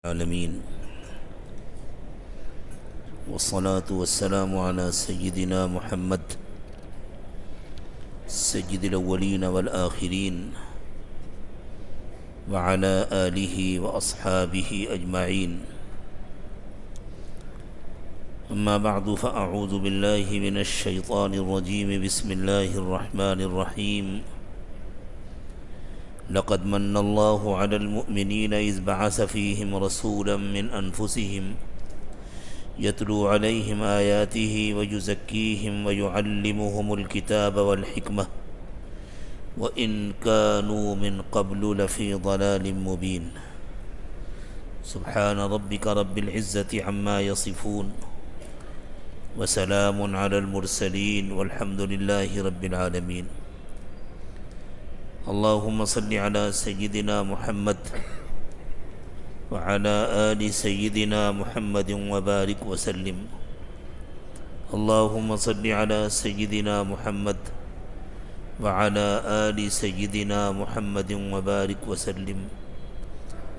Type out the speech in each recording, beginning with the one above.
العالمين والصلاة والسلام على سيدنا محمد سيد الأولين والآخرين وعلى آله وأصحابه أجمعين. أما بعد فأعوذ بالله من الشيطان الرجيم. بسم الله الرحمن الرحيم. لقد من الله على المؤمنين إذ بعث فيهم رسولا من أنفسهم يتلو عليهم آياته ويزكيهم ويعلمهم الكتاب والحكمة وإن كانوا من قبل لفي ضلال مبين. سبحان ربك رب العزة عما يصفون وسلام على المرسلين والحمد لله رب العالمين. اللهم صل على سيدنا محمد وعلى آل سيدنا محمد وبارك وسلم. اللهم صل على سيدنا محمد وعلى آل سيدنا محمد وبارك وسلم.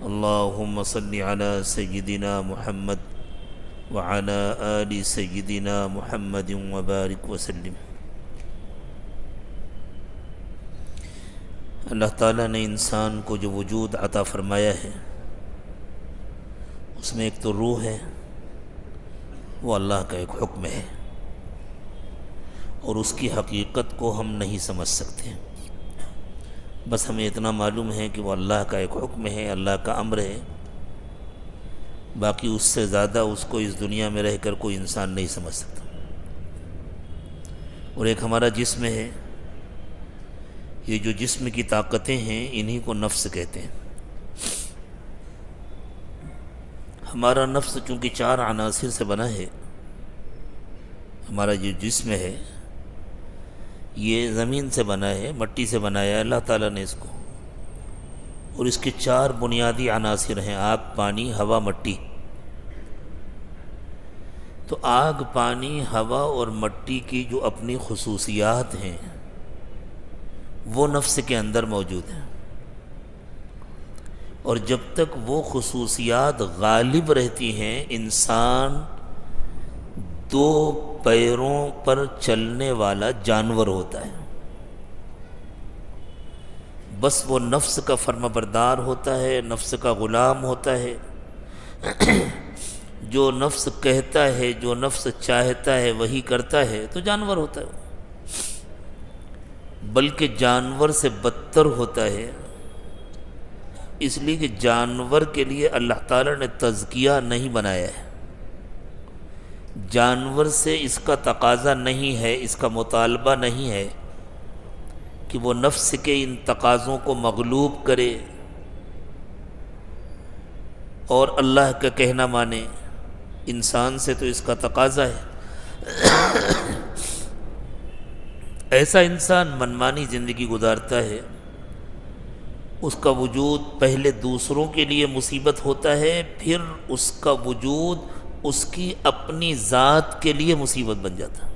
اللهم صل على سيدنا محمد وعلى آل سيدنا محمد وبارك وسلم. اللہ تعالیٰ نے انسان کو جو وجود عطا فرمایا ہے اس میں ایک تو روح ہے، وہ اللہ کا ایک حکم ہے اور اس کی حقیقت کو ہم نہیں سمجھ سکتے. بس ہمیں اتنا معلوم ہے کہ وہ اللہ کا ایک حکم ہے، اللہ کا امر ہے. باقی اس سے زیادہ اس کو اس دنیا میں رہ کر کوئی انسان نہیں سمجھ سکتا. اور ایک ہمارا جسم ہے، یہ جو جسم کی طاقتیں ہیں انہی کو نفس کہتے ہیں. ہمارا نفس چونکہ 4 عناصر سے بنا ہے. ہمارا جو جسم ہے یہ زمین سے بنا ہے، مٹی سے بنایا ہے اللہ تعالیٰ نے اس کو، اور اس کے 4 بنیادی عناصر ہیں: آگ، پانی، ہوا، مٹی. تو آگ، پانی، ہوا اور مٹی کی جو اپنی خصوصیات ہیں وہ نفس کے اندر موجود ہیں، اور جب تک وہ خصوصیات غالب رہتی ہیں انسان 2 پیروں پر چلنے والا جانور ہوتا ہے. بس وہ نفس کا فرمانبردار ہوتا ہے، نفس کا غلام ہوتا ہے. جو نفس کہتا ہے، جو نفس چاہتا ہے وہی کرتا ہے، تو جانور ہوتا ہے. بلکہ جانور سے بدتر ہوتا ہے، اس لیے کہ جانور کے لیے اللہ تعالیٰ نے تزکیہ نہیں بنایا ہے. جانور سے اس کا تقاضا نہیں ہے، اس کا مطالبہ نہیں ہے کہ وہ نفس کے ان تقاضوں کو مغلوب کرے اور اللہ کا کہنا مانے. انسان سے تو اس کا تقاضا ہے. ایسا انسان منمانی زندگی گزارتا ہے، اس کا وجود پہلے دوسروں کے لیے مصیبت ہوتا ہے، پھر اس کا وجود اس کی اپنی ذات کے لیے مصیبت بن جاتا ہے.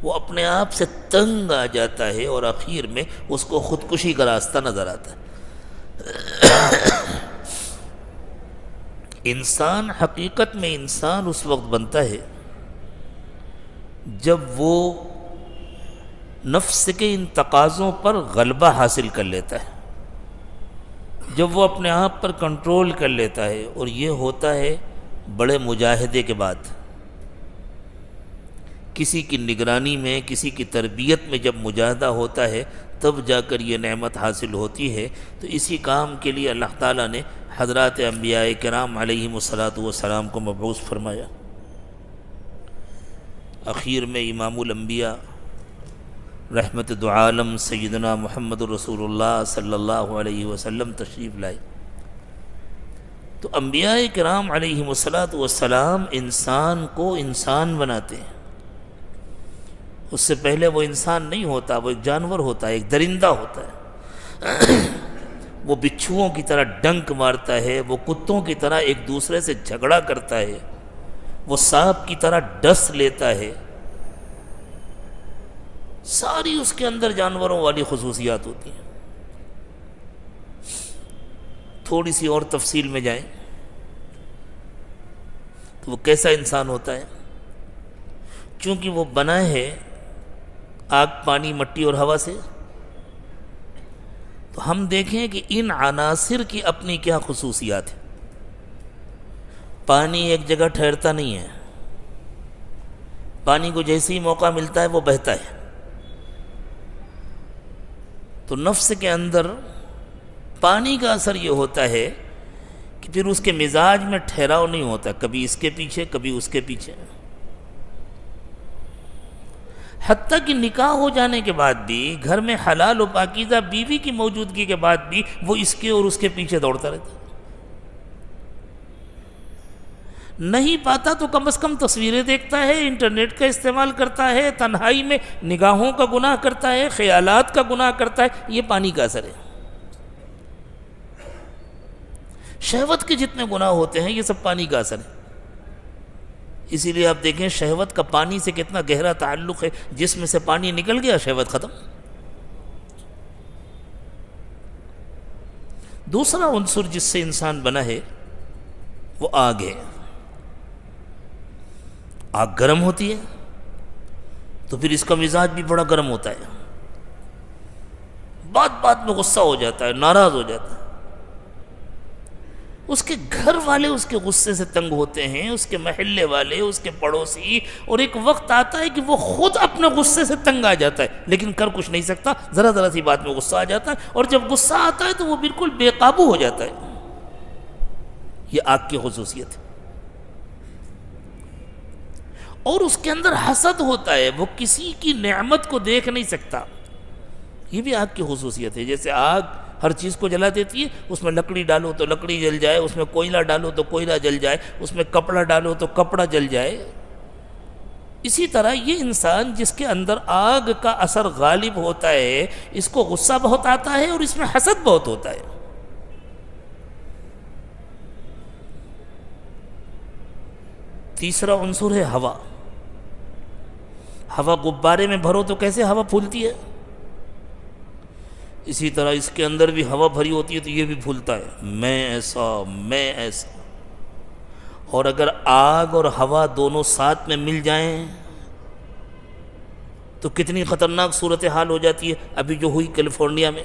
وہ اپنے آپ سے تنگ آ جاتا ہے اور آخر میں اس کو خودکشی کا راستہ نظر آتا ہے. انسان حقیقت میں انسان اس وقت بنتا ہے جب وہ نفس کے ان تقاضوں پر غلبہ حاصل کر لیتا ہے، جب وہ اپنے آپ پر کنٹرول کر لیتا ہے. اور یہ ہوتا ہے بڑے مجاہدے کے بعد، کسی کی نگرانی میں، کسی کی تربیت میں جب مجاہدہ ہوتا ہے تب جا کر یہ نعمت حاصل ہوتی ہے. تو اسی کام کے لیے اللہ تعالیٰ نے حضرات انبیاء کرام علیہم الصلاۃ والسلام کو مبعوث فرمایا. اخیر میں امام الانبیاء رحمت دو عالم سیدنا محمد رسول اللہ صلی اللہ علیہ وسلم تشریف لائے. تو انبیاء کرام علیہم الصلاۃ والسلام انسان کو انسان بناتے ہیں. اس سے پہلے وہ انسان نہیں ہوتا، وہ ایک جانور ہوتا ہے، ایک درندہ ہوتا ہے. وہ بچھوؤں کی طرح ڈنک مارتا ہے، وہ کتوں کی طرح ایک دوسرے سے جھگڑا کرتا ہے، وہ سانپ کی طرح ڈس لیتا ہے. ساری اس کے اندر جانوروں والی خصوصیات ہوتی ہیں. تھوڑی سی اور تفصیل میں جائیں تو وہ کیسا انسان ہوتا ہے؟ چونکہ وہ بنا ہے آگ، پانی، مٹی اور ہوا سے، تو ہم دیکھیں کہ ان عناصر کی اپنی کیا خصوصیات ہیں۔ پانی ایک جگہ ٹھہرتا نہیں ہے، پانی کو جیسے ہی موقع ملتا ہے وہ بہتا ہے۔ تو نفس کے اندر پانی کا اثر یہ ہوتا ہے کہ پھر اس کے مزاج میں ٹھہراؤ نہیں ہوتا، کبھی اس کے پیچھے کبھی اس کے پیچھے، حتیٰ کہ نکاح ہو جانے کے بعد بھی، گھر میں حلال و پاکیزہ بیوی کی موجودگی کے بعد بھی وہ اس کے اور اس کے پیچھے دوڑتا رہتا ہے۔ نہیں پاتا تو کم از کم تصویریں دیکھتا ہے، انٹرنیٹ کا استعمال کرتا ہے، تنہائی میں نگاہوں کا گناہ کرتا ہے، خیالات کا گناہ کرتا ہے۔ یہ پانی کا اثر ہے۔ شہوت کے جتنے گناہ ہوتے ہیں یہ سب پانی کا اثر ہے۔ اسی لیے آپ دیکھیں شہوت کا پانی سے کتنا گہرا تعلق ہے، جسم سے پانی نکل گیا شہوت ختم۔ دوسرا عنصر جس سے انسان بنا ہے وہ آگ ہے۔ آگ گرم ہوتی ہے تو پھر اس کا مزاج بھی بڑا گرم ہوتا ہے، بات بات میں غصہ ہو جاتا ہے، ناراض ہو جاتا ہے۔ اس کے گھر والے اس کے غصے سے تنگ ہوتے ہیں، اس کے محلے والے، اس کے پڑوسی، اور ایک وقت آتا ہے کہ وہ خود اپنے غصے سے تنگ آ جاتا ہے لیکن کر کچھ نہیں سکتا، ذرا ذرا سی بات میں غصہ آ جاتا ہے، اور جب غصہ آتا ہے تو وہ بالکل بے قابو ہو جاتا ہے۔ یہ آگ کی خصوصیت ہے۔ اور اس کے اندر حسد ہوتا ہے، وہ کسی کی نعمت کو دیکھ نہیں سکتا۔ یہ بھی آگ کی خصوصیت ہے۔ جیسے آگ ہر چیز کو جلا دیتی ہے، اس میں لکڑی ڈالو تو لکڑی جل جائے، اس میں کوئلہ ڈالو تو کوئلہ جل جائے، اس میں کپڑا ڈالو تو کپڑا جل جائے۔ اسی طرح یہ انسان جس کے اندر آگ کا اثر غالب ہوتا ہے، اس کو غصہ بہت آتا ہے اور اس میں حسد بہت ہوتا ہے۔ تیسرا عنصر ہے ہوا۔ ہوا غبارے میں بھرو تو کیسے ہوا پھولتی ہے، اسی طرح اس کے اندر بھی ہوا بھری ہوتی ہے تو یہ بھی پھولتا ہے، میں ایسا میں ایسا۔ اور اگر آگ اور ہوا دونوں ساتھ میں مل جائیں تو کتنی خطرناک صورتحال ہو جاتی ہے، ابھی جو ہوئی کیلیفورنیا میں۔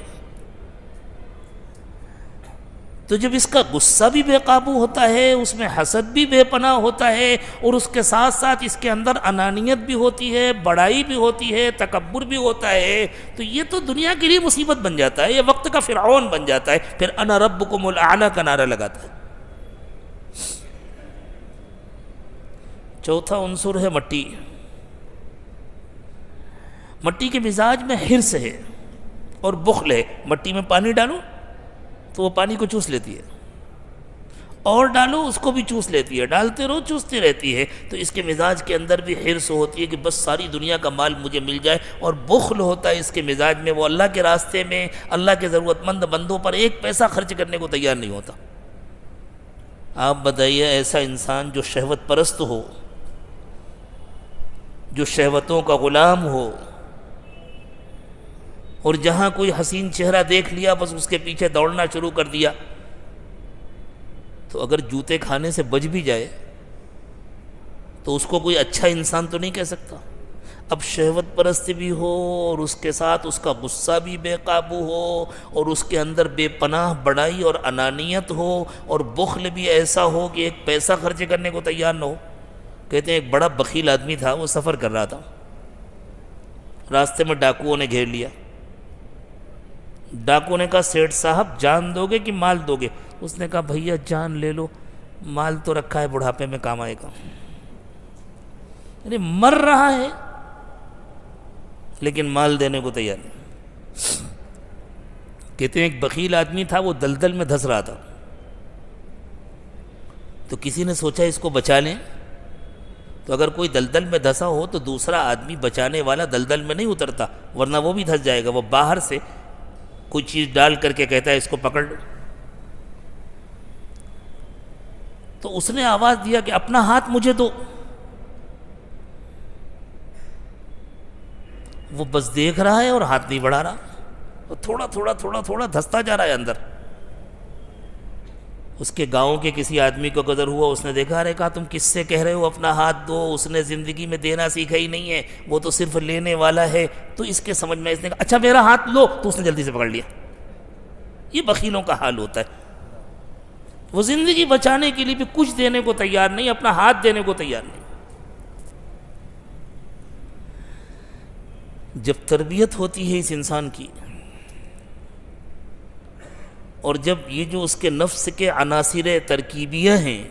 تو جب اس کا غصہ بھی بے قابو ہوتا ہے، اس میں حسد بھی بے پناہ ہوتا ہے، اور اس کے ساتھ ساتھ اس کے اندر انانیت بھی ہوتی ہے، بڑائی بھی ہوتی ہے، تکبر بھی ہوتا ہے، تو یہ تو دنیا کے لیے مصیبت بن جاتا ہے، یہ وقت کا فرعون بن جاتا ہے، پھر انا ربکم الاعلی کا نعرہ لگاتا ہے۔ چوتھا عنصر ہے مٹی۔ مٹی کے مزاج میں حرص ہے اور بخل ہے۔ مٹی میں پانی ڈالو تو وہ پانی کو چوس لیتی ہے، اور ڈالو اس کو بھی چوس لیتی ہے، ڈالتے رہو چوستی رہتی ہے۔ تو اس کے مزاج کے اندر بھی حرص ہوتی ہے کہ بس ساری دنیا کا مال مجھے مل جائے، اور بخل ہوتا ہے اس کے مزاج میں، وہ اللہ کے راستے میں اللہ کے ضرورت مند بندوں پر ایک پیسہ خرچ کرنے کو تیار نہیں ہوتا۔ آپ بتائیے ایسا انسان جو شہوت پرست ہو، جو شہوتوں کا غلام ہو، اور جہاں کوئی حسین چہرہ دیکھ لیا بس اس کے پیچھے دوڑنا شروع کر دیا، تو اگر جوتے کھانے سے بچ بھی جائے تو اس کو کوئی اچھا انسان تو نہیں کہہ سکتا۔ اب شہوت پرست بھی ہو، اور اس کے ساتھ اس کا غصہ بھی بے قابو ہو، اور اس کے اندر بے پناہ بڑائی اور انانیت ہو، اور بخل بھی ایسا ہو کہ ایک پیسہ خرچ کرنے کو تیار نہ ہو۔ کہتے ہیں ایک بڑا بخیل آدمی تھا، وہ سفر کر رہا تھا، راستے میں ڈاکوؤں نے گھیر لیا۔ ڈاکو نے کہا سیٹھ صاحب جان دو گے کہ مال دو گے؟ اس نے کہا بھیا جان لے لو، مال تو رکھا ہے بڑھاپے میں کام آئے گا۔ یعنی مر رہا ہے لیکن مال دینے کو تیار نہیں۔ کہتے ہیں ایک بخیل آدمی تھا، وہ دلدل میں دھس رہا تھا، تو کسی نے سوچا اس کو بچا لیں۔ تو اگر کوئی دلدل میں دھسا ہو تو دوسرا آدمی بچانے والا دلدل میں نہیں اترتا، ورنہ وہ بھی دھس جائے گا۔ وہ باہر سے کوئی چیز ڈال کر کے کہتا ہے اس کو پکڑ لو۔ تو اس نے آواز دیا کہ اپنا ہاتھ مجھے دو۔ وہ بس دیکھ رہا ہے اور ہاتھ نہیں بڑھا رہا، اور تھوڑا تھوڑا تھوڑا تھوڑا دھستا جا رہا ہے اندر۔ اس کے گاؤں کے کسی آدمی کو قدر ہوا، اس نے دیکھا، ارے کہا تم کس سے کہہ رہے ہو اپنا ہاتھ دو، اس نے زندگی میں دینا سیکھا ہی نہیں ہے، وہ تو صرف لینے والا ہے۔ تو اس کے سمجھ میں اس نے کہا اچھا میرا ہاتھ لو، تو اس نے جلدی سے پکڑ لیا۔ یہ بخیلوں کا حال ہوتا ہے، وہ زندگی بچانے کے لیے بھی کچھ دینے کو تیار نہیں، اپنا ہاتھ دینے کو تیار نہیں۔ جب تربیت ہوتی ہے اس انسان کی، اور جب یہ جو اس کے نفس کے عناصر ترکیبیہ ہیں،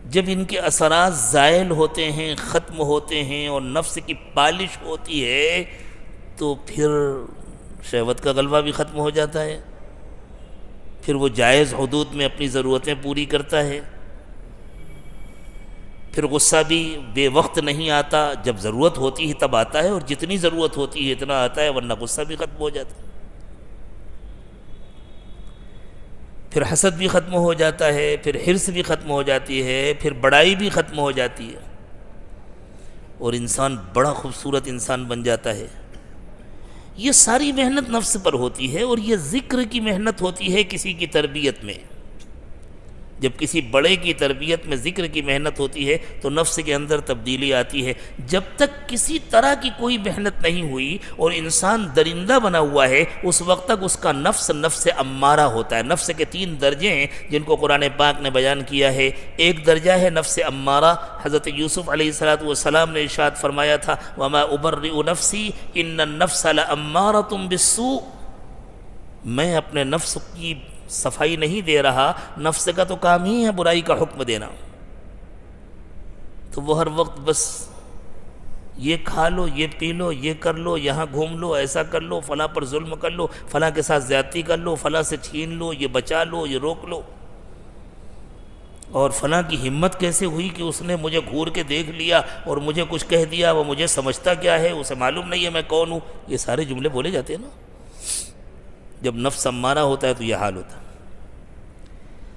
جب ان کے اثرات زائل ہوتے ہیں، ختم ہوتے ہیں، اور نفس کی پالش ہوتی ہے، تو پھر شہوت کا غلبہ بھی ختم ہو جاتا ہے، پھر وہ جائز حدود میں اپنی ضرورتیں پوری کرتا ہے، پھر غصہ بھی بے وقت نہیں آتا، جب ضرورت ہوتی ہے تب آتا ہے، اور جتنی ضرورت ہوتی ہے اتنا آتا ہے، ورنہ غصہ بھی ختم ہو جاتا ہے، پھر حسد بھی ختم ہو جاتا ہے، پھر حرص بھی ختم ہو جاتی ہے، پھر بڑائی بھی ختم ہو جاتی ہے، اور انسان بڑا خوبصورت انسان بن جاتا ہے۔ یہ ساری محنت نفس پر ہوتی ہے، اور یہ ذکر کی محنت ہوتی ہے کسی کی تربیت میں۔ جب کسی بڑے کی تربیت میں ذکر کی محنت ہوتی ہے تو نفس کے اندر تبدیلی آتی ہے۔ جب تک کسی طرح کی کوئی محنت نہیں ہوئی اور انسان درندہ بنا ہوا ہے، اس وقت تک اس کا نفس امارہ ہوتا ہے۔ نفس کے 3 درجے ہیں جن کو قرآن پاک نے بیان کیا ہے۔ ایک درجہ ہے نفس امارہ، حضرت یوسف علیہ السلام نے ارشاد فرمایا تھا وَمَا أُبَرِّئُ نَفْسِي إِنَّ النَّفْسَ لَأَمَّارَةٌ بِالسُّوءِ، میں اپنے نفس کی صفائی نہیں دے رہا، نفس کا تو کام ہی ہے برائی کا حکم دینا، تو وہ ہر وقت بس یہ کھا لو، یہ پی لو، یہ کر لو، یہاں گھوم لو، ایسا کر لو، فلاں پر ظلم کر لو، فلاں کے ساتھ زیادتی کر لو، فلاں سے چھین لو، یہ بچا لو، یہ روک لو، اور فلاں کی ہمت کیسے ہوئی کہ اس نے مجھے گھور کے دیکھ لیا اور مجھے کچھ کہہ دیا، وہ مجھے سمجھتا کیا ہے، اسے معلوم نہیں ہے میں کون ہوں۔ یہ سارے جملے بولے جاتے ہیں نا۔ جب نفس امارہ ہوتا ہے تو یہ حال ہوتا ہے۔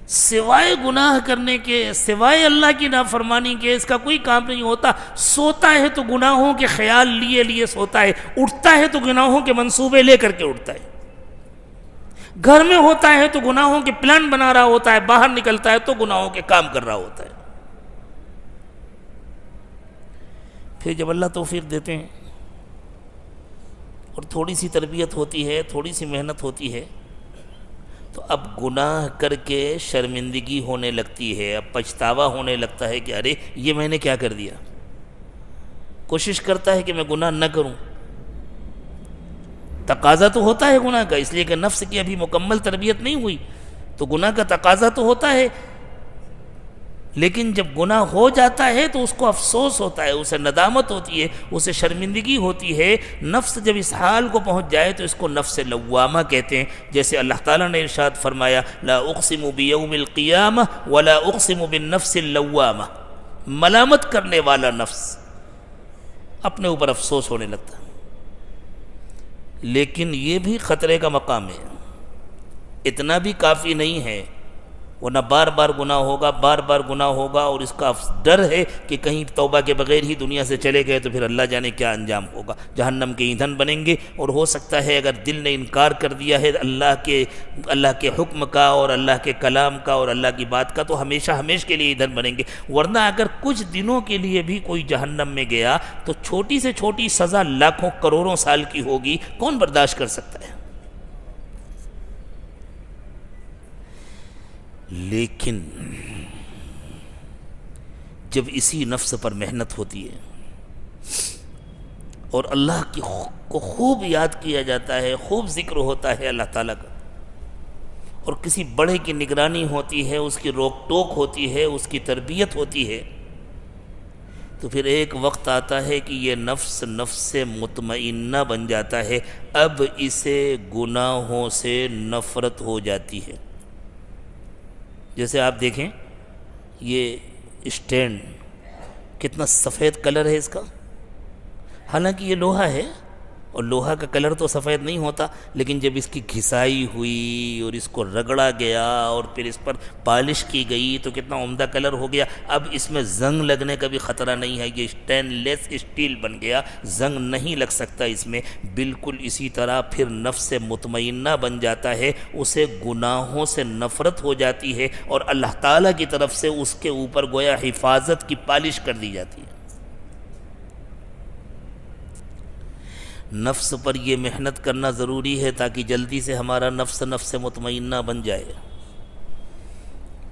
سوائے گناہ کرنے کے، سوائے اللہ کی نافرمانی کے اس کا کوئی کام نہیں ہوتا۔ سوتا ہے تو گناہوں کے خیال لیے لیے سوتا ہے، اٹھتا ہے تو گناہوں کے منصوبے لے کر کے اٹھتا ہے، گھر میں ہوتا ہے تو گناہوں کے پلان بنا رہا ہوتا ہے، باہر نکلتا ہے تو گناہوں کے کام کر رہا ہوتا ہے۔ پھر جب اللہ توفیق دیتے ہیں اور تھوڑی سی تربیت ہوتی ہے، تھوڑی سی محنت ہوتی ہے، تو اب گناہ کر کے شرمندگی ہونے لگتی ہے، اب پچھتاوا ہونے لگتا ہے کہ ارے یہ میں نے کیا کر دیا۔ کوشش کرتا ہے کہ میں گناہ نہ کروں، تقاضا تو ہوتا ہے گناہ کا، اس لیے کہ نفس کی ابھی مکمل تربیت نہیں ہوئی، تو گناہ کا تقاضا تو ہوتا ہے، لیکن جب گناہ ہو جاتا ہے تو اس کو افسوس ہوتا ہے، اسے ندامت ہوتی ہے، اسے شرمندگی ہوتی ہے۔ نفس جب اس حال کو پہنچ جائے تو اس کو نفس لوامہ کہتے ہیں، جیسے اللہ تعالیٰ نے ارشاد فرمایا لا اقسم بیوم القیامہ ولا اقسم بالنفس اللوامہ، ملامت کرنے والا نفس اپنے اوپر افسوس ہونے لگتا ہے، لیکن یہ بھی خطرے کا مقام ہے، اتنا بھی کافی نہیں ہے، ورنہ بار بار گناہ ہوگا، بار بار گناہ ہوگا، اور اس کا ڈر ہے کہ کہیں توبہ کے بغیر ہی دنیا سے چلے گئے تو پھر اللہ جانے کیا انجام ہوگا، جہنم کے ایندھن بنیں گے، اور ہو سکتا ہے اگر دل نے انکار کر دیا ہے اللہ کے حکم کا اور اللہ کے کلام کا اور اللہ کی بات کا، تو ہمیشہ کے لیے ایندھن بنیں گے، ورنہ اگر کچھ دنوں کے لیے بھی کوئی جہنم میں گیا تو چھوٹی سے چھوٹی سزا لاکھوں کروڑوں سال کی ہوگی، کون برداشت کر سکتا ہے؟ لیکن جب اسی نفس پر محنت ہوتی ہے اور اللہ کو خوب یاد کیا جاتا ہے، خوب ذکر ہوتا ہے اللہ تعالیٰ کا، اور کسی بڑے کی نگرانی ہوتی ہے، اس کی روک ٹوک ہوتی ہے، اس کی تربیت ہوتی ہے، تو پھر ایک وقت آتا ہے کہ یہ نفس مطمئنہ بن جاتا ہے، اب اسے گناہوں سے نفرت ہو جاتی ہے۔ جیسے آپ دیکھیں یہ اسٹینڈ کتنا سفید کلر ہے اس کا، حالانکہ یہ لوہا ہے اور لوہا کا کلر تو سفید نہیں ہوتا، لیکن جب اس کی گھسائی ہوئی اور اس کو رگڑا گیا اور پھر اس پر پالش کی گئی تو کتنا عمدہ کلر ہو گیا۔ اب اس میں زنگ لگنے کا بھی خطرہ نہیں ہے، یہ سٹین لیس اسٹیل بن گیا، زنگ نہیں لگ سکتا اس میں۔ بالکل اسی طرح پھر نفس مطمئنہ بن جاتا ہے، اسے گناہوں سے نفرت ہو جاتی ہے اور اللہ تعالیٰ کی طرف سے اس کے اوپر گویا حفاظت کی پالش کر دی جاتی ہے۔ نفس پر یہ محنت کرنا ضروری ہے تاکہ جلدی سے ہمارا نفس مطمئنہ بن جائے۔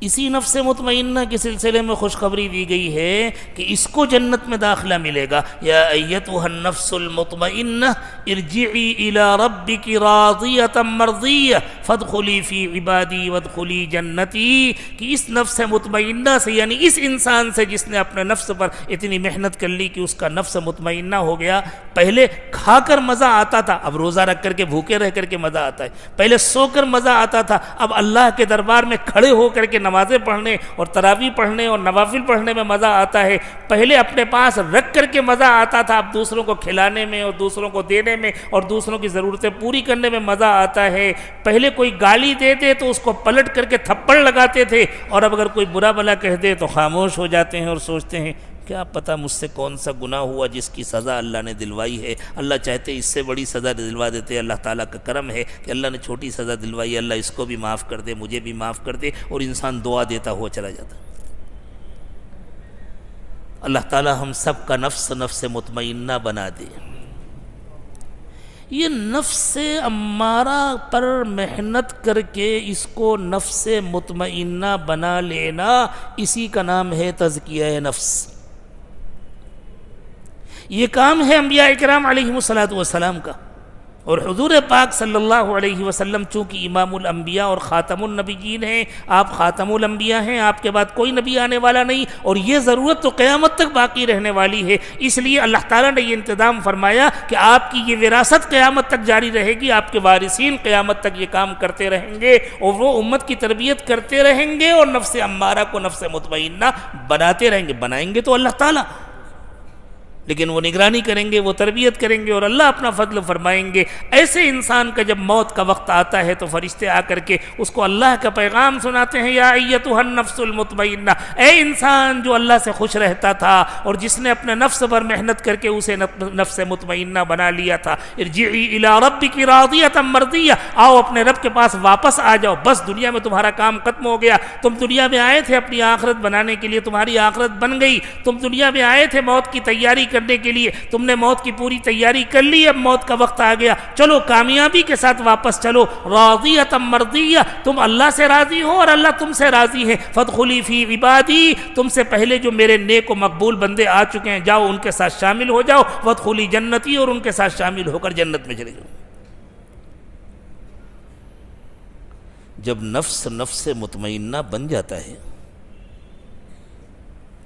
اسی نفس مطمئنہ کے سلسلے میں خوشخبری دی گئی ہے کہ اس کو جنت میں داخلہ ملے گا۔ یا ایتھا النفس المطمئنہ ارجعی الی ربک راضیۃ مرضیہ فادخلی فی عبادی وادخلی جنتی، کہ اس نفس مطمئنہ سے، یعنی اس انسان سے جس نے اپنے نفس پر اتنی محنت کر لی کہ اس کا نفس مطمئنہ ہو گیا۔ پہلے کھا کر مزہ آتا تھا، اب روزہ رکھ کر کے بھوکے رہ کر کے مزہ آتا ہے۔ پہلے سو کر مزہ آتا تھا، اب اللہ کے دربار میں کھڑے ہو کر کے نمازیں پڑھنے اور تراویح پڑھنے اور نوافل پڑھنے میں مزہ آتا ہے۔ پہلے اپنے پاس رکھ کر کے مزہ آتا تھا، اب دوسروں کو کھلانے میں اور دوسروں کو دینے میں اور دوسروں کی ضرورتیں پوری کرنے میں مزہ آتا ہے۔ پہلے کوئی گالی دے دے تو اس کو پلٹ کر کے تھپڑ لگاتے تھے، اور اب اگر کوئی برا بھلا کہہ دے تو خاموش ہو جاتے ہیں اور سوچتے ہیں کیا پتہ مجھ سے کون سا گناہ ہوا جس کی سزا اللہ نے دلوائی ہے۔ اللہ چاہتے اس سے بڑی سزا دلوا دیتے، اللہ تعالیٰ کا کرم ہے کہ اللہ نے چھوٹی سزا دلوائی، اللہ اس کو بھی معاف کر دے، مجھے بھی معاف کر دے، اور انسان دعا دیتا ہوا چلا جاتا۔ اللہ تعالیٰ ہم سب کا نفس مطمئنہ بنا دے۔ یہ نفس امارہ پر محنت کر کے اس کو نفس مطمئنہ بنا لینا، اسی کا نام ہے تزکیہ نفس۔ یہ کام ہے انبیاء اکرام علیہم السلام کا، اور حضور پاک صلی اللہ علیہ وسلم چونکہ امام الانبیاء اور خاتم النبیین ہیں، آپ خاتم الانبیاء ہیں، آپ کے بعد کوئی نبی آنے والا نہیں، اور یہ ضرورت تو قیامت تک باقی رہنے والی ہے۔ اس لیے اللہ تعالیٰ نے یہ انتظام فرمایا کہ آپ کی یہ وراثت قیامت تک جاری رہے گی، آپ کے وارثین قیامت تک یہ کام کرتے رہیں گے، اور وہ امت کی تربیت کرتے رہیں گے اور نفس امارہ کو نفس مطمئنہ بناتے رہیں گے۔ بنائیں گے تو اللہ تعالیٰ، لیکن وہ نگرانی کریں گے، وہ تربیت کریں گے، اور اللہ اپنا فضل فرمائیں گے۔ ایسے انسان کا جب موت کا وقت آتا ہے تو فرشتے آ کر کے اس کو اللہ کا پیغام سناتے ہیں، یا ایتھا النفس المطمئنہ، اے انسان جو اللہ سے خوش رہتا تھا اور جس نے اپنے نفس پر محنت کر کے اسے نفس مطمئنہ بنا لیا تھا، ارجعی الی ربک راضیۃ مرضیہ، آؤ اپنے رب کے پاس واپس آ جاؤ، بس دنیا میں تمہارا کام ختم ہو گیا، تم دنیا میں آئے تھے اپنی آخرت بنانے کے لیے، تمہاری آخرت بن گئی، تم دنیا میں آئے تھے موت کی تیاری کرنے کے لیے، تم نے موت کی پوری تیاری کر لی، اب موت کا وقت آ گیا، چلو کامیابی کے ساتھ واپس چلو، راضیۃ مرضیہ، تم اللہ سے راضی ہو اور اللہ تم سے راضی ہے، فادخلی فی عبادی، تم سے پہلے جو میرے نیک و مقبول بندے آ چکے ہیں جاؤ ان کے ساتھ شامل ہو جاؤ، وادخلی جنتی، اور ان کے ساتھ شامل ہو کر جنت میں چلے جاؤ۔ جب نفس مطمئنہ بن جاتا ہے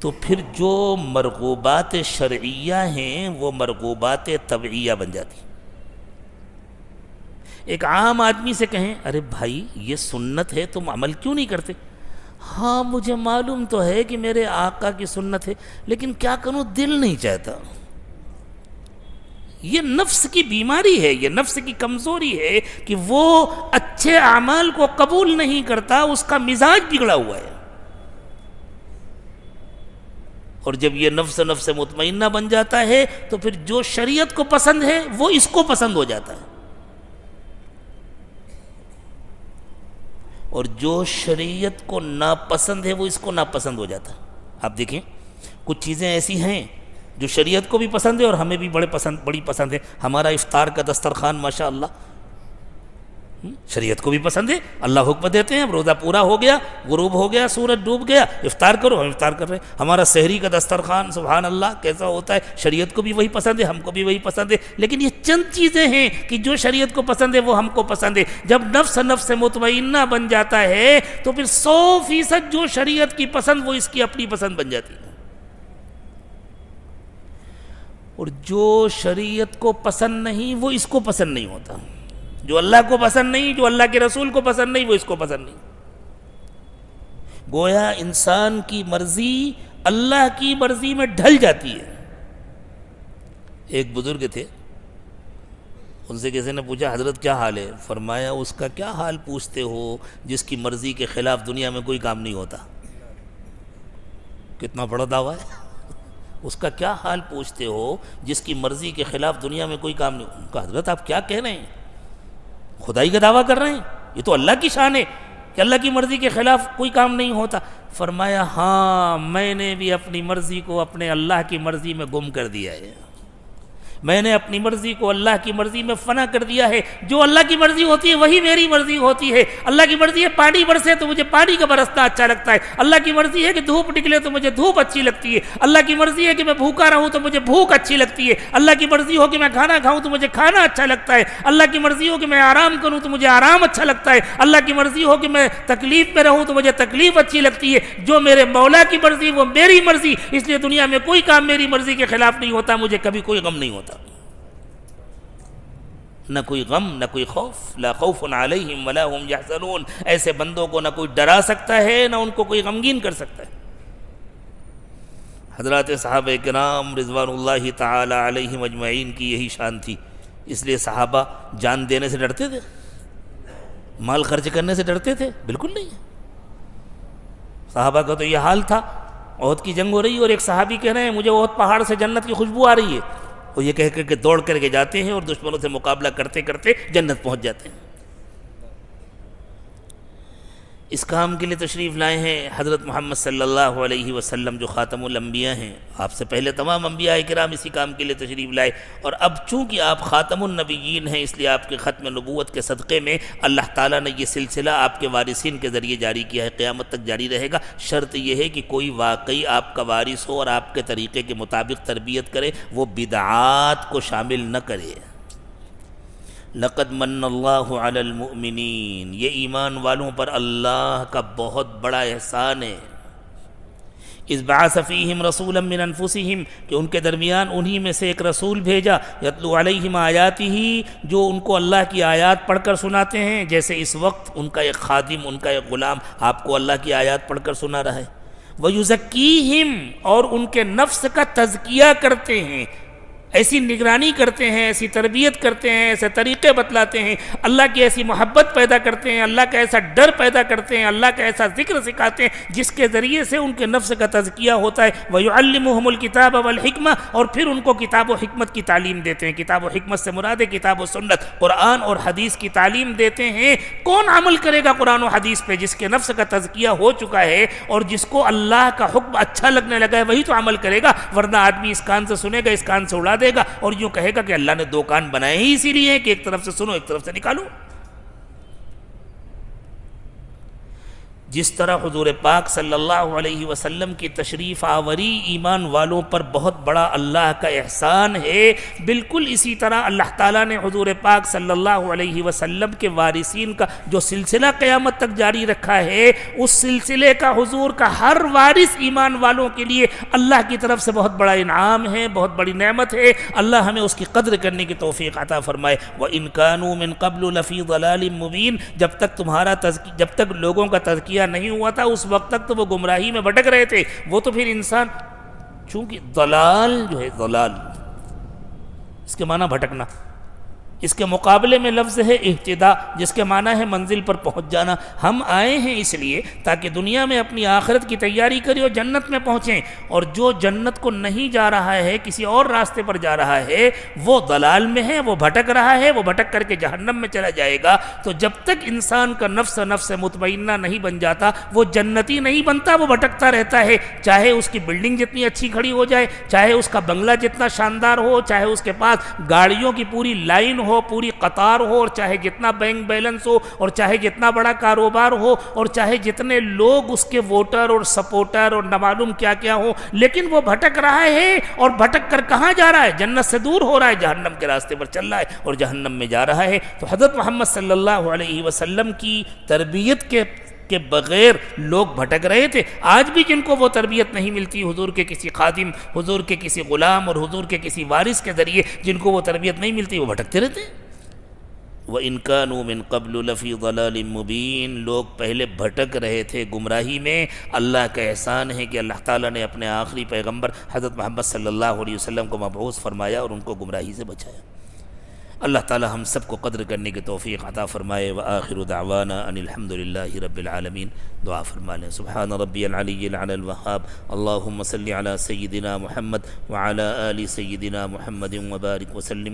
تو پھر جو مرغوبات شرعیہ ہیں وہ مرغوبات طبعیہ بن جاتی۔ ایک عام آدمی سے کہیں ارے بھائی یہ سنت ہے تم عمل کیوں نہیں کرتے؟ ہاں مجھے معلوم تو ہے کہ میرے آقا کی سنت ہے، لیکن کیا کروں دل نہیں چاہتا۔ یہ نفس کی بیماری ہے، یہ نفس کی کمزوری ہے کہ وہ اچھے اعمال کو قبول نہیں کرتا، اس کا مزاج بگڑا ہوا ہے۔ اور جب یہ نفس مطمئنہ بن جاتا ہے تو پھر جو شریعت کو پسند ہے وہ اس کو پسند ہو جاتا ہے، اور جو شریعت کو ناپسند ہے وہ اس کو ناپسند ہو جاتا ہے۔ آپ دیکھیں کچھ چیزیں ایسی ہیں جو شریعت کو بھی پسند ہے اور ہمیں بھی بڑی پسند ہے۔ ہمارا افطار کا دسترخوان ماشاءاللہ شریعت کو بھی پسند ہے، اللہ حکم دیتے ہیں، اب روزہ پورا ہو گیا، غروب ہو گیا، سورج ڈوب گیا، افطار کرو، ہم افطار کر رہے ہیں۔ ہمارا سحری کا دسترخوان سبحان اللہ کیسا ہوتا ہے، شریعت کو بھی وہی پسند ہے، ہم کو بھی وہی پسند ہے، لیکن یہ چند چیزیں ہیں کہ جو شریعت کو پسند ہے وہ ہم کو پسند ہے۔ جب نفس مطمئنہ بن جاتا ہے تو پھر 100% جو شریعت کی پسند وہ اس کی اپنی پسند بن جاتی ہے، اور جو شریعت کو پسند نہیں وہ اس کو پسند نہیں ہوتا، جو اللہ کو پسند نہیں، جو اللہ کے رسول کو پسند نہیں، وہ اس کو پسند نہیں۔ گویا انسان کی مرضی اللہ کی مرضی میں ڈھل جاتی ہے۔ ایک بزرگ تھے ان سے کسی نے پوچھا حضرت کیا حال ہے؟ فرمایا اس کا کیا حال پوچھتے ہو جس کی مرضی کے خلاف دنیا میں کوئی کام نہیں ہوتا۔ کتنا بڑا دعویٰ ہے، اس کا کیا حال پوچھتے ہو جس کی مرضی کے خلاف دنیا میں کوئی کام نہیں۔ کہا حضرت آپ کیا کہہ رہے ہیں، خدائی کا دعویٰ کر رہے ہیں؟ یہ تو اللہ کی شان ہے کہ اللہ کی مرضی کے خلاف کوئی کام نہیں ہوتا۔ فرمایا ہاں میں نے بھی اپنی مرضی کو اپنے اللہ کی مرضی میں گم کر دیا ہے، میں نے اپنی مرضی کو اللہ کی مرضی میں فنا کر دیا ہے۔ جو اللہ کی مرضی ہوتی ہے وہی میری مرضی ہوتی ہے۔ اللہ کی مرضی ہے پانی برسے تو مجھے پانی کا برسنا اچھا لگتا ہے، اللہ کی مرضی ہے کہ دھوپ نکلے تو مجھے دھوپ اچھی لگتی ہے، اللہ کی مرضی ہے کہ میں بھوکا رہوں تو مجھے بھوک اچھی لگتی ہے، اللہ کی مرضی ہو کہ میں کھانا کھاؤں تو مجھے کھانا اچھا لگتا ہے، اللہ کی مرضی ہو کہ میں آرام کروں تو مجھے آرام اچھا لگتا ہے، اللہ کی مرضی ہو کہ میں تکلیف میں رہوں تو مجھے تکلیف اچھی لگتی ہے۔ جو میرے مولا کی مرضی وہ میری مرضی، اس لیے دنیا میں کوئی کام میری مرضی کے خلاف نہیں ہوتا، مجھے کبھی کوئی غم نہیں ہوتا، نہ کوئی غم نہ کوئی خوف۔ لا خوف علیہم ولا هم یحزنون، ایسے بندوں کو نہ کوئی ڈرا سکتا ہے نہ ان کو کوئی غمگین کر سکتا ہے۔ حضرات صحابہ کرام رضوان اللہ تعالی علیہم اجمعین کی یہی شان تھی، اس لیے صحابہ جان دینے سے ڈرتے تھے، مال خرچ کرنے سے ڈرتے تھے؟ بالکل نہیں۔ صحابہ کا تو یہ حال تھا، احد کی جنگ ہو رہی ہے اور ایک صحابی کہہ رہے ہیں مجھے احد پہاڑ سے جنت کی خوشبو آ رہی ہے، وہ یہ کہہ کر کے دوڑ کر کے جاتے ہیں اور دشمنوں سے مقابلہ کرتے کرتے جنت پہنچ جاتے ہیں۔ اس کام کے لیے تشریف لائے ہیں حضرت محمد صلی اللہ علیہ وسلم جو خاتم الانبیاء ہیں، آپ سے پہلے تمام انبیاء کرام اسی کام کے لیے تشریف لائے، اور اب چونکہ آپ خاتم النبیین ہیں اس لیے آپ کے ختم نبوت کے صدقے میں اللہ تعالیٰ نے یہ سلسلہ آپ کے وارثین کے ذریعے جاری کیا ہے، قیامت تک جاری رہے گا۔ شرط یہ ہے کہ کوئی واقعی آپ کا وارث ہو اور آپ کے طریقے کے مطابق تربیت کرے، وہ بدعات کو شامل نہ کرے۔ لقد من اللہ علی المؤمنین، یہ ایمان والوں پر اللہ کا بہت بڑا احسان ہے۔ اذ بعث فیہم رسولا من انفسہم، کہ ان کے درمیان انہی میں سے ایک رسول بھیجا، یتلو علیہم آیاتہ، جو ان کو اللہ کی آیات پڑھ کر سناتے ہیں، جیسے اس وقت ان کا ایک خادم، ان کا ایک غلام آپ کو اللہ کی آیات پڑھ کر سنا رہا ہے۔ ویزکیہم، اور ان کے نفس کا تزکیہ کرتے ہیں، ایسی نگرانی کرتے ہیں، ایسی تربیت کرتے ہیں، ایسے طریقے بتلاتے ہیں، اللہ کی ایسی محبت پیدا کرتے ہیں، اللہ کا ایسا ڈر پیدا کرتے ہیں، اللہ کا ایسا ذکر سکھاتے ہیں جس کے ذریعے سے ان کے نفس کا تزکیہ ہوتا ہے۔ وَيُعَلِّمُهُمُ الْكِتَابَ وَالْحِكْمَةَ، اور پھر ان کو کتاب و حکمت کی تعلیم دیتے ہیں۔ کتاب و حکمت سے مراد ہے کتاب و سنت، قرآن اور حدیث کی تعلیم دیتے ہیں۔ کون عمل کرے گا قرآن و حدیث پہ؟ جس کے نفس کا تزکیہ ہو چکا ہے اور جس کو اللہ کا حکم اچھا لگنے لگا ہے وہی تو عمل کرے گا، ورنہ آدمی اس کان سے سنے گا اس کان سے اڑا دے گا اور یوں کہے گا کہ اللہ نے دو کان بنائے ہی اسی لیے کہ ایک طرف سے سنو ایک طرف سے نکالو۔ جس طرح حضور پاک صلی اللہ علیہ وسلم کی تشریف آوری ایمان والوں پر بہت بڑا اللہ کا احسان ہے، بالکل اسی طرح اللہ تعالیٰ نے حضور پاک صلی اللہ علیہ وسلم کے وارثین کا جو سلسلہ قیامت تک جاری رکھا ہے، اس سلسلے کا حضور کا ہر وارث ایمان والوں کے لیے اللہ کی طرف سے بہت بڑا انعام ہے، بہت بڑی نعمت ہے۔ اللہ ہمیں اس کی قدر کرنے کی توفیق عطا فرمائے۔ وَإِن كَانُوا مِن قَبْلُ لَفِي ضَلَالٍ مُبِينٍ، جب تک لوگوں کا تزکیہ نہیں ہوا تھا اس وقت تک تو وہ گمراہی میں بھٹک رہے تھے۔ وہ تو پھر انسان، چونکہ ضلال جو ہے، ضلال اس کے معنی بھٹکنا، اس کے مقابلے میں لفظ ہے اہتداء جس کے معنی ہے منزل پر پہنچ جانا۔ ہم آئے ہیں اس لیے تاکہ دنیا میں اپنی آخرت کی تیاری کریں اور جنت میں پہنچیں، اور جو جنت کو نہیں جا رہا ہے، کسی اور راستے پر جا رہا ہے، وہ ضلال میں ہے، وہ بھٹک رہا ہے، وہ بھٹک کر کے جہنم میں چلا جائے گا۔ تو جب تک انسان کا نفس مطمئنہ نہیں بن جاتا وہ جنتی نہیں بنتا، وہ بھٹکتا رہتا ہے، چاہے اس کی بلڈنگ جتنی اچھی کھڑی ہو جائے، چاہے اس کا بنگلہ جتنا شاندار ہو، چاہے اس کے پاس گاڑیوں کی پوری لائن ہو، پوری قطار ہو، اور چاہے جتنا بینک بیلنس ہو، اور چاہے جتنا بڑا کاروبار ہو، اور چاہے جتنے لوگ اس کے ووٹر اور سپورٹر اور نہ معلوم کیا کیا ہو، لیکن وہ بھٹک رہا ہے، اور بھٹک کر کہاں جا رہا ہے؟ جنت سے دور ہو رہا ہے، جہنم کے راستے پر چل رہا ہے اور جہنم میں جا رہا ہے۔ تو حضرت محمد صلی اللہ علیہ وسلم کی تربیت کے بغیر لوگ بھٹک رہے تھے۔ آج بھی جن کو وہ تربیت نہیں ملتی، حضور کے کسی خادم، حضور کے کسی غلام اور حضور کے کسی وارث کے ذریعے جن کو وہ تربیت نہیں ملتی، وہ بھٹکتے رہتے ہیں۔ وَإِن كَانُوا مِن قَبْلُ لَفِي ضَلَالٍ مُبِينٍ، لوگ پہلے بھٹک رہے تھے گمراہی میں۔ اللہ کا احسان ہے کہ اللہ تعالیٰ نے اپنے آخری پیغمبر حضرت محمد صلی اللہ علیہ وسلم کو مبعوث فرمایا اور ان کو گمراہی سے بچایا۔ اللہ تعالی ہم سب کو قدر کرنے کی توفیق عطا فرمائے۔ وآخر دعوانا ان الحمدللہ رب العالمین۔ دعا فرما لیں۔ سبحان ربی العلی العلی الوہاب، اللہم صلی علی سیدنا محمد وعلی آل سیدنا محمد وبارک وسلم۔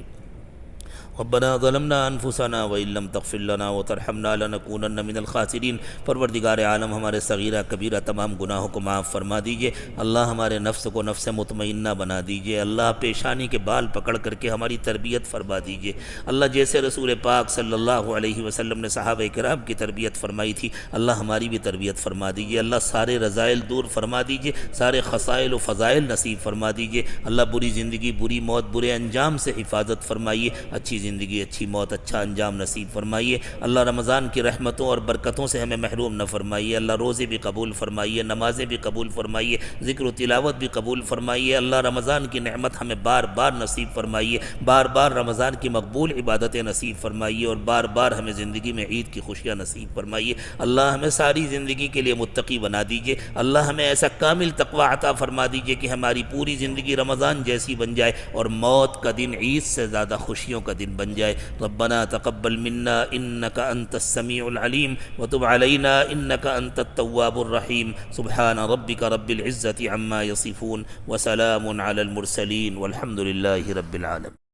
ربنا ظلمنا انفسنا وان لم تغفر لنا وترحمنا لنكونن من الخاسرین۔ پروردگار عالم ہمارے صغیرہ کبیرہ تمام گناہوں کو معاف فرما دیجئے۔ اللہ ہمارے نفس کو نفس مطمئنہ بنا دیجئے۔ اللہ پیشانی کے بال پکڑ کر کے ہماری تربیت فرما دیجئے۔ اللہ جیسے رسول پاک صلی اللہ علیہ وسلم نے صحابہ کرام کی تربیت فرمائی تھی، اللہ ہماری بھی تربیت فرما دیجئے۔ اللہ سارے رذائل دور فرما دیجئے، سارے خصائل و فضائل نصیب فرما دیجئے۔ اللہ بری زندگی، بری موت، برے انجام سے حفاظت فرمائیے، اچھی زندگی، اچھی موت، اچھا انجام نصیب فرمائیے۔ اللہ رمضان کی رحمتوں اور برکتوں سے ہمیں محروم نہ فرمائیے۔ اللہ روزے بھی قبول فرمائیے، نمازیں بھی قبول فرمائیے، ذکر و تلاوت بھی قبول فرمائیے۔ اللہ رمضان کی نعمت ہمیں بار بار نصیب فرمائیے، بار بار رمضان کی مقبول عبادتیں نصیب فرمائیے، اور بار بار ہمیں زندگی میں عید کی خوشیاں نصیب فرمائیے۔ اللہ ہمیں ساری زندگی کے لیے متقی بنا دیجئے۔ اللہ ہمیں ایسا کامل تقوی عطا فرما دیجئے کہ ہماری پوری زندگی رمضان جیسی بن جائے اور موت کا دن عید سے زیادہ خوشیوں کا دن بن جائے۔ ربنا تقبل منا انك انت السميع العليم وتب علينا انك انت التواب الرحيم۔ سبحان ربك رب العزة عما يصفون وسلام على المرسلين والحمد لله رب العالمين۔